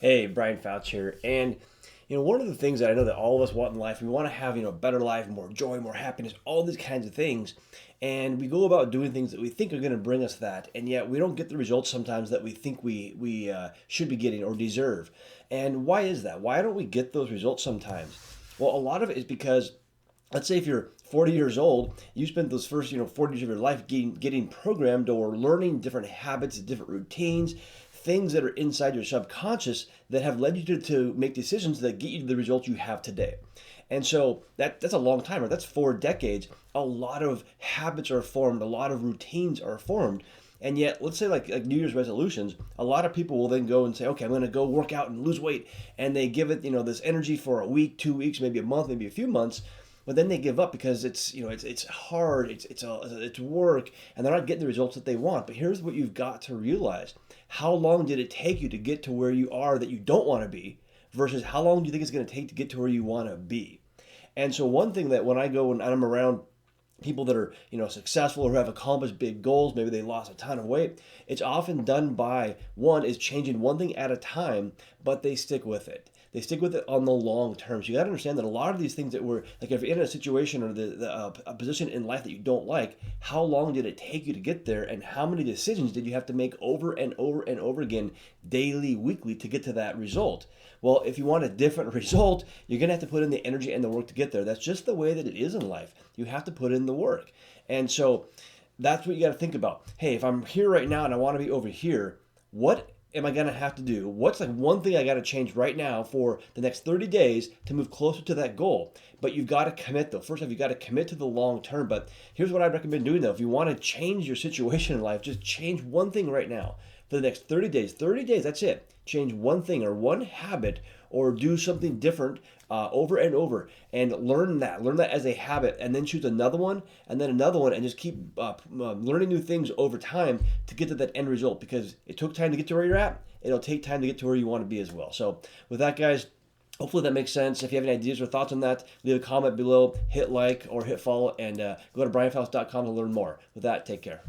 Hey, Brian Fouch here. And one of the things that I know that all of us want in life, we want to have, a better life, more joy, more happiness, all these kinds of things. And we go about doing things that we think are going to bring us that, and yet we don't get the results sometimes that we think we should be getting or deserve. And why is that? Why don't we get those results sometimes? Well, a lot of it is because let's say if you're 40 years old, you spent those first 40 years of your life getting programmed or learning different habits, different routines, things that are inside your subconscious that have led you to make decisions that get you to the results you have today. And so that's a long time, or that's 4 decades. A lot of habits are formed, a lot of routines are formed. And yet, let's say like New Year's resolutions, a lot of people will then go and say, okay, I'm going to go work out and lose weight. And they give it, this energy for a week, 2 weeks, maybe a month, maybe a few months, but then they give up because it's hard, it's work, and they're not getting the results that they want. But here's what you've got to realize: how long did it take you to get to where you are that you don't want to be, versus how long do you think it's going to take to get to where you want to be? And so one thing that when I go and I'm around people that are successful or who have accomplished big goals, maybe they lost a ton of weight, it's often done by one is changing one thing at a time, but they stick with it. They stick with it on the long term. So you got to understand that a lot of these things that were like, if you're in a situation or a position in life that you don't like, how long did it take you to get there, and how many decisions did you have to make over and over and over again, daily, weekly, to get to that result? Well, if you want a different result, you're going to have to put in the energy and the work to get there. That's just the way that it is in life. You have to put in the work. And so that's what you got to think about. Hey, if I'm here right now and I want to be over here, what am I going to have to do? What's like one thing I got to change right now for the next 30 days to move closer to that goal? But you've got to commit though. First off, you got to commit to the long term. But here's what I recommend doing though. If you want to change your situation in life, just change one thing right now for the next 30 days. 30 days, that's it. Change one thing or one habit or do something different over and over, and learn that as a habit, and then choose another one and then another one, and just keep learning new things over time to get to that end result, because it took time to get to where you're at. It'll take time to get to where you want to be as well. So with that, guys, hopefully that makes sense. If you have any ideas or thoughts on that, leave a comment below, hit like or hit follow, and go to brianfouch.com to learn more. With that, take care.